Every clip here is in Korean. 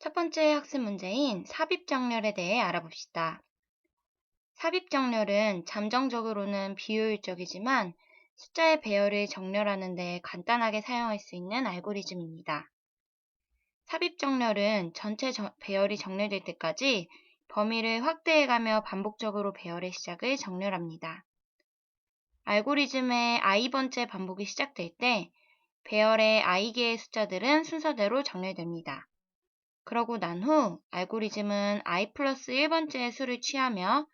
첫 번째 학습 문제인 삽입정렬에 대해 알아봅시다. 삽입정렬은 잠정적으로는 비효율적이지만 숫자의 배열을 정렬하는 데 간단하게 사용할 수 있는 알고리즘입니다. 삽입정렬은 전체 배열이 정렬될 때까지 범위를 확대해가며 반복적으로 배열의 시작을 정렬합니다. 알고리즘의 i번째 반복이 시작될 때 배열의 i개의 숫자들은 순서대로 정렬됩니다. 그러고 난 후 알고리즘은 i 플러스 1번째 수를 취하며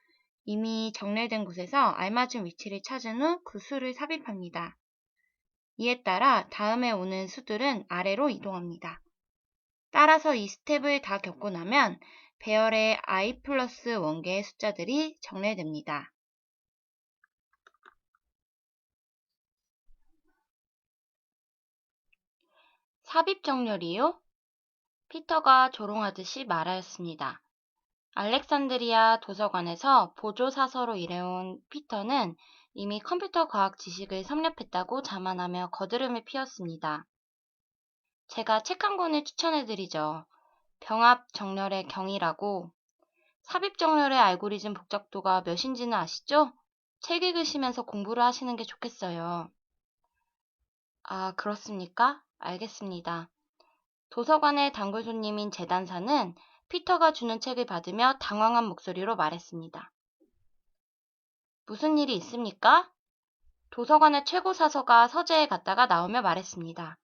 이미 정렬된 곳에서 알맞은 위치를 찾은 후 그 수를 삽입합니다. 이에 따라 다음에 오는 수들은 아래로 이동합니다. 따라서 이 스텝을 다 겪고 나면 배열의 i 플러스 1개의 숫자들이 정렬됩니다. 삽입 정렬이요? 피터가 조롱하듯이 말하였습니다. 알렉산드리아 도서관에서 보조사서로 일해온 피터는 이미 컴퓨터 과학 지식을 섭렵했다고 자만하며 거드름을 피웠습니다. 제가 책 한 권을 추천해드리죠. 병합 정렬의 경이라고. 삽입 정렬의 알고리즘 복잡도가 몇인지는 아시죠? 책 읽으시면서 공부를 하시는 게 좋겠어요. 아, 그렇습니까? 알겠습니다. 도서관의 단골 손님인 재단사는 피터가 주는 책을 받으며 당황한 목소리로 말했습니다. 무슨 일이 있습니까? 도서관의 최고 사서가 서재에 갔다가 나오며 말했습니다.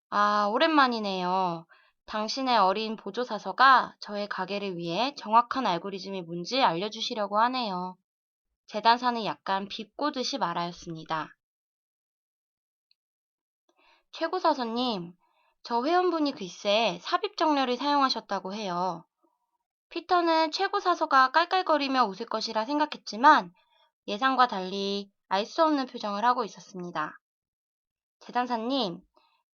아, 오랜만이네요. 당신의 어린 보조사서가 저의 가게를 위해 정확한 알고리즘이 뭔지 알려주시려고 하네요. 재단사는 약간 비꼬듯이 말하였습니다. 최고 사서님, 저 회원분이 글쎄 삽입 정렬을 사용하셨다고 해요. 피터는 최고 사서가 깔깔거리며 웃을 것이라 생각했지만 예상과 달리 알 수 없는 표정을 하고 있었습니다. 재단사님,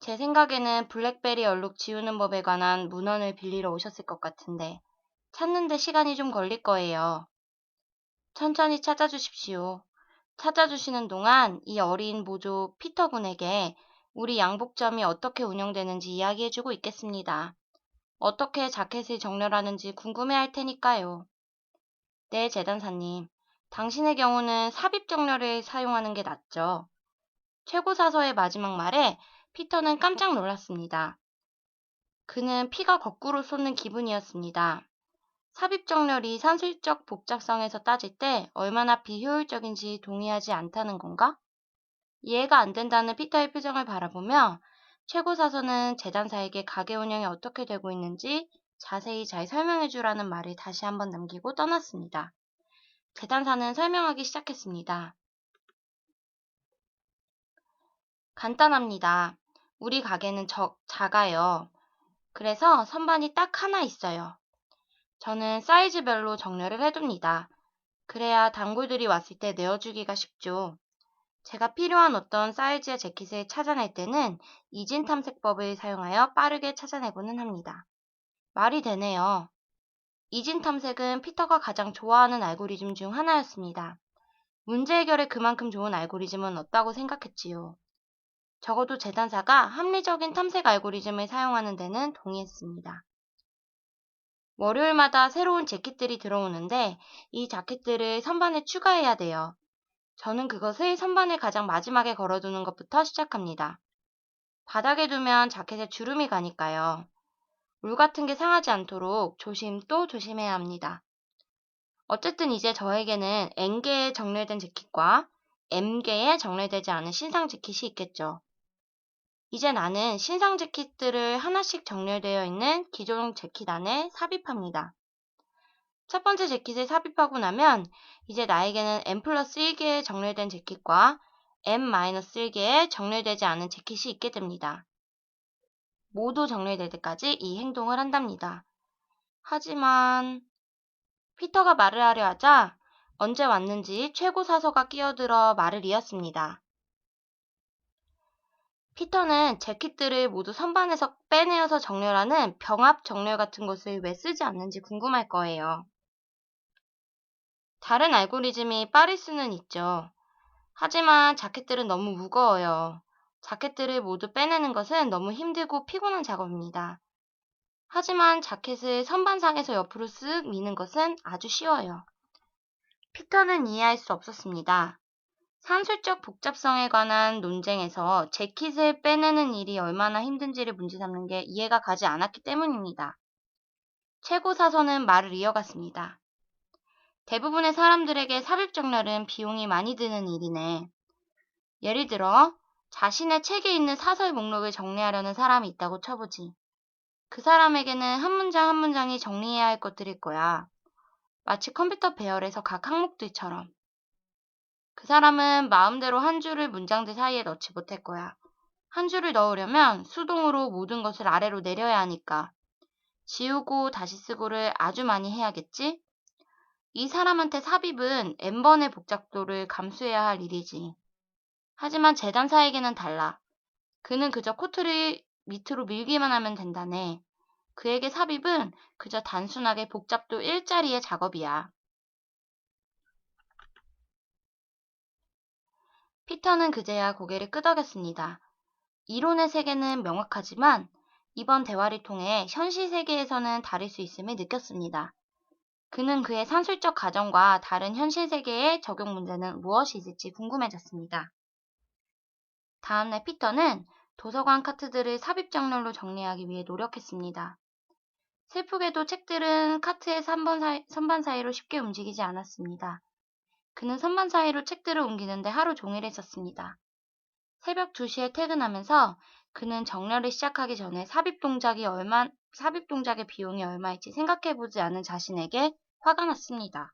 제 생각에는 블랙베리 얼룩 지우는 법에 관한 문헌을 빌리러 오셨을 것 같은데 찾는데 시간이 좀 걸릴 거예요. 천천히 찾아주십시오. 찾아주시는 동안 이 어린 모조 피터군에게 우리 양복점이 어떻게 운영되는지 이야기해주고 있겠습니다. 어떻게 자켓을 정렬하는지 궁금해할 테니까요. 네, 재단사님. 당신의 경우는 삽입 정렬을 사용하는 게 낫죠. 최고사서의 마지막 말에 피터는 깜짝 놀랐습니다. 그는 피가 거꾸로 솟는 기분이었습니다. 삽입 정렬이 산술적 복잡성에서 따질 때 얼마나 비효율적인지 동의하지 않다는 건가? 이해가 안 된다는 피터의 표정을 바라보며 최고사서는 재단사에게 가게 운영이 어떻게 되고 있는지 자세히 잘 설명해 주라는 말을 다시 한번 남기고 떠났습니다. 재단사는 설명하기 시작했습니다. 간단합니다. 우리 가게는 작아요. 그래서 선반이 딱 하나 있어요. 저는 사이즈별로 정렬을 해둡니다. 그래야 단골들이 왔을 때 내어주기가 쉽죠. 제가 필요한 어떤 사이즈의 재킷을 찾아낼 때는 이진 탐색법을 사용하여 빠르게 찾아내고는 합니다. 말이 되네요. 이진 탐색은 피터가 가장 좋아하는 알고리즘 중 하나였습니다. 문제 해결에 그만큼 좋은 알고리즘은 없다고 생각했지요. 적어도 재단사가 합리적인 탐색 알고리즘을 사용하는 데는 동의했습니다. 월요일마다 새로운 재킷들이 들어오는데 이 자켓들을 선반에 추가해야 돼요. 저는 그것을 선반의 가장 마지막에 걸어두는 것부터 시작합니다. 바닥에 두면 자켓에 주름이 가니까요. 울 같은 게 상하지 않도록 조심 또 조심해야 합니다. 어쨌든 이제 저에게는 N개의 정렬된 재킷과 M개의 정렬되지 않은 신상 재킷이 있겠죠. 이제 나는 신상 재킷들을 하나씩 정렬되어 있는 기존 재킷 안에 삽입합니다. 첫 번째 재킷을 삽입하고 나면 이제 나에게는 M 플러스 1개의 정렬된 재킷과 M 마이너스 1개의 정렬되지 않은 재킷이 있게 됩니다. 모두 정렬될 때까지 이 행동을 한답니다. 하지만 피터가 말을 하려 하자 언제 왔는지 최고 사서가 끼어들어 말을 이었습니다. 피터는 재킷들을 모두 선반에서 빼내어서 정렬하는 병합 정렬 같은 것을 왜 쓰지 않는지 궁금할 거예요. 다른 알고리즘이 빠를 수는 있죠. 하지만 자켓들은 너무 무거워요. 자켓들을 모두 빼내는 것은 너무 힘들고 피곤한 작업입니다. 하지만 자켓을 선반상에서 옆으로 쓱 미는 것은 아주 쉬워요. 피터는 이해할 수 없었습니다. 산술적 복잡성에 관한 논쟁에서 재킷을 빼내는 일이 얼마나 힘든지를 문제 삼는 게 이해가 가지 않았기 때문입니다. 최고 사서는 말을 이어갔습니다. 대부분의 사람들에게 삽입정렬은 비용이 많이 드는 일이네. 예를 들어 자신의 책에 있는 사설 목록을 정리하려는 사람이 있다고 쳐보지. 그 사람에게는 한 문장 한 문장이 정리해야 할 것들일 거야. 마치 컴퓨터 배열에서 각 항목들처럼. 그 사람은 마음대로 한 줄을 문장들 사이에 넣지 못할 거야. 한 줄을 넣으려면 수동으로 모든 것을 아래로 내려야 하니까. 지우고 다시 쓰고를 아주 많이 해야겠지? 이 사람한테 삽입은 N번의 복잡도를 감수해야 할 일이지. 하지만 재단사에게는 달라. 그는 그저 코트를 밑으로 밀기만 하면 된다네. 그에게 삽입은 그저 단순하게 복잡도 1짜리의 작업이야. 피터는 그제야 고개를 끄덕였습니다. 이론의 세계는 명확하지만 이번 대화를 통해 현실 세계에서는 다를 수 있음을 느꼈습니다. 그는 그의 산술적 가정과 다른 현실 세계의 적용 문제는 무엇이 있을지 궁금해졌습니다. 다음날 피터는 도서관 카트들을 삽입 정렬로 정리하기 위해 노력했습니다. 슬프게도 책들은 카트의 선반 사이로 쉽게 움직이지 않았습니다. 그는 선반 사이로 책들을 옮기는데 하루 종일 했었습니다. 새벽 2시에 퇴근하면서 그는 정렬을 시작하기 전에 삽입 동작의 비용이 얼마일지 생각해보지 않은 자신에게 화가 났습니다.